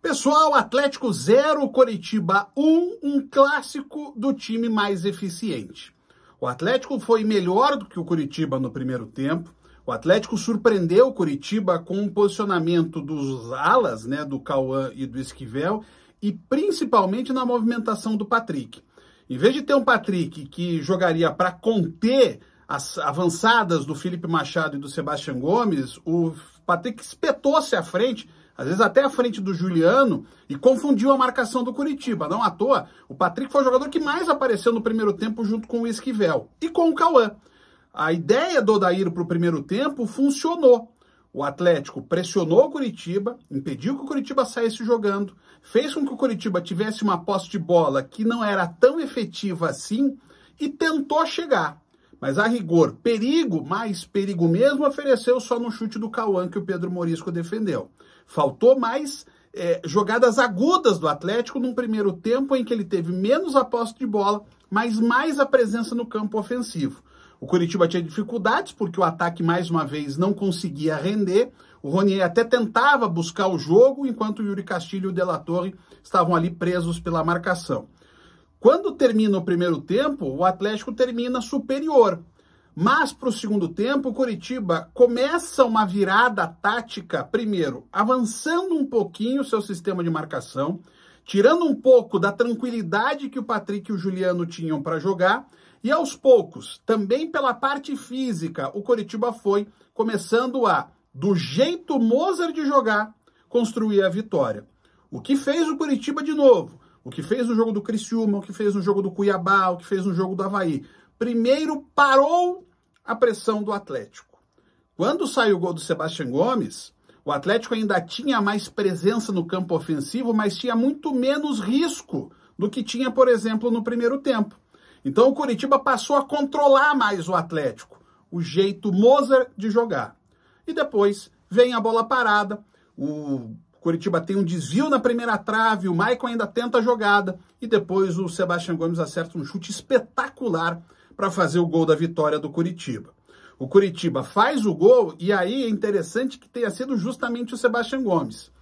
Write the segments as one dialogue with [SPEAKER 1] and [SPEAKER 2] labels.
[SPEAKER 1] Pessoal, Atlético 0, Coritiba 1, um clássico do time mais eficiente. O Atlético foi melhor do que o Coritiba no primeiro tempo. O Atlético surpreendeu o Coritiba com o posicionamento dos alas, né, do Cauã e do Esquivel, e principalmente na movimentação do Patrick. Em vez de ter um Patrick que jogaria para conter as avançadas do Felipe Machado e do Sebastião Gomes, o Patrick espetou-se à frente, às vezes até à frente do Juliano, e confundiu a marcação do Coritiba. Não à toa, o Patrick foi o jogador que mais apareceu no primeiro tempo junto com o Esquivel e com o Cauã. A ideia do Odair para o primeiro tempo funcionou. O Atlético pressionou o Coritiba, impediu que o Coritiba saísse jogando, fez com que o Coritiba tivesse uma posse de bola que não era tão efetiva assim e tentou chegar. Mas a rigor, perigo, mais perigo mesmo, ofereceu só no chute do Cauã que o Pedro Morisco defendeu. Faltou mais jogadas agudas do Atlético num primeiro tempo em que ele teve menos a posse de bola, mas mais a presença no campo ofensivo. O Coritiba tinha dificuldades porque o ataque, mais uma vez, não conseguia render. O Ronier até tentava buscar o jogo, enquanto o Yuri Castilho e o De La Torre estavam ali presos pela marcação. Quando termina o primeiro tempo, o Atlético termina superior. Mas para o segundo tempo, o Coritiba começa uma virada tática, primeiro, avançando um pouquinho o seu sistema de marcação, tirando um pouco da tranquilidade que o Patrick e o Juliano tinham para jogar, e aos poucos, também pela parte física, o Coritiba foi começando a, do jeito Mozart de jogar, construir a vitória. O que fez o Coritiba de novo? O que fez no jogo do Criciúma, o que fez no jogo do Cuiabá, o que fez no jogo do Avaí? Primeiro, parou a pressão do Atlético. Quando saiu o gol do Sebastião Gomes, o Atlético ainda tinha mais presença no campo ofensivo, mas tinha muito menos risco do que tinha, por exemplo, no primeiro tempo. Então o Coritiba passou a controlar mais o Atlético, o jeito Mozart de jogar. E depois vem a bola parada, o Coritiba tem um desvio na primeira trave, o Maicon ainda tenta a jogada, e depois o Sebastião Gomes acerta um chute espetacular para fazer o gol da vitória do Coritiba. O Coritiba faz o gol, e aí é interessante que tenha sido justamente o Sebastião Gomes,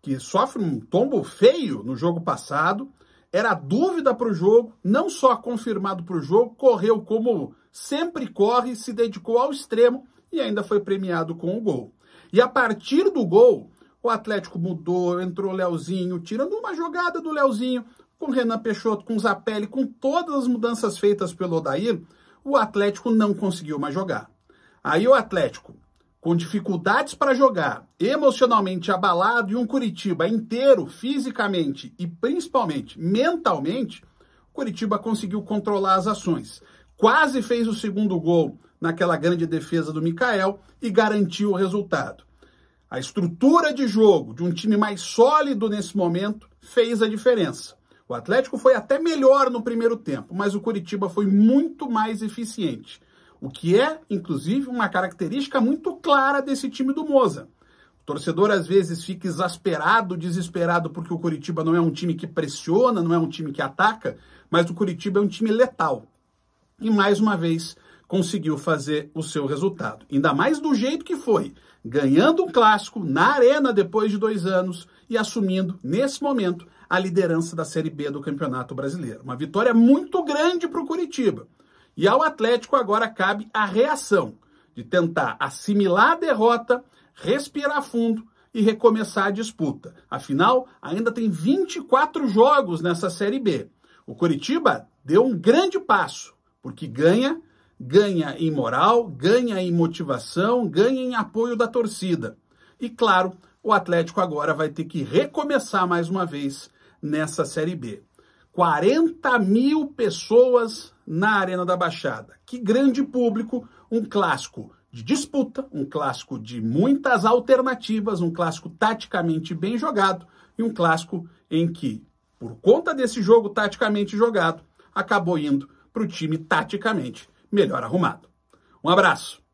[SPEAKER 1] que sofre um tombo feio no jogo passado, era dúvida para o jogo, não só confirmado para o jogo, correu como sempre corre, se dedicou ao extremo e ainda foi premiado com o gol. E a partir do gol, o Atlético mudou, entrou o Leozinho, tirando uma jogada do Leozinho, com Renan Peixoto, com Zapelli, com todas as mudanças feitas pelo Odair, o Atlético não conseguiu mais jogar. Aí o Atlético, com dificuldades para jogar, emocionalmente abalado, e um Coritiba inteiro, fisicamente e principalmente mentalmente, o Coritiba conseguiu controlar as ações. Quase fez o segundo gol naquela grande defesa do Mikael e garantiu o resultado. A estrutura de jogo de um time mais sólido nesse momento fez a diferença. O Atlético foi até melhor no primeiro tempo, mas o Coritiba foi muito mais eficiente. O que é, inclusive, uma característica muito clara desse time do Mozart. O torcedor, às vezes, fica exasperado, desesperado, porque o Coritiba não é um time que pressiona, não é um time que ataca, mas o Coritiba é um time letal. E, mais uma vez, conseguiu fazer o seu resultado. Ainda mais do jeito que foi, ganhando um clássico na Arena depois de 2 anos e assumindo, nesse momento, a liderança da Série B do Campeonato Brasileiro. Uma vitória muito grande para o Coritiba. E ao Atlético agora cabe a reação de tentar assimilar a derrota, respirar fundo e recomeçar a disputa. Afinal, ainda tem 24 jogos nessa Série B. O Coritiba deu um grande passo, porque ganha em moral, ganha em motivação, ganha em apoio da torcida. E claro, o Atlético agora vai ter que recomeçar mais uma vez nessa Série B. 40 mil pessoas na Arena da Baixada. Que grande público, um clássico de disputa, um clássico de muitas alternativas, um clássico taticamente bem jogado e um clássico em que, por conta desse jogo taticamente jogado, acabou indo para o time taticamente melhor arrumado. Um abraço!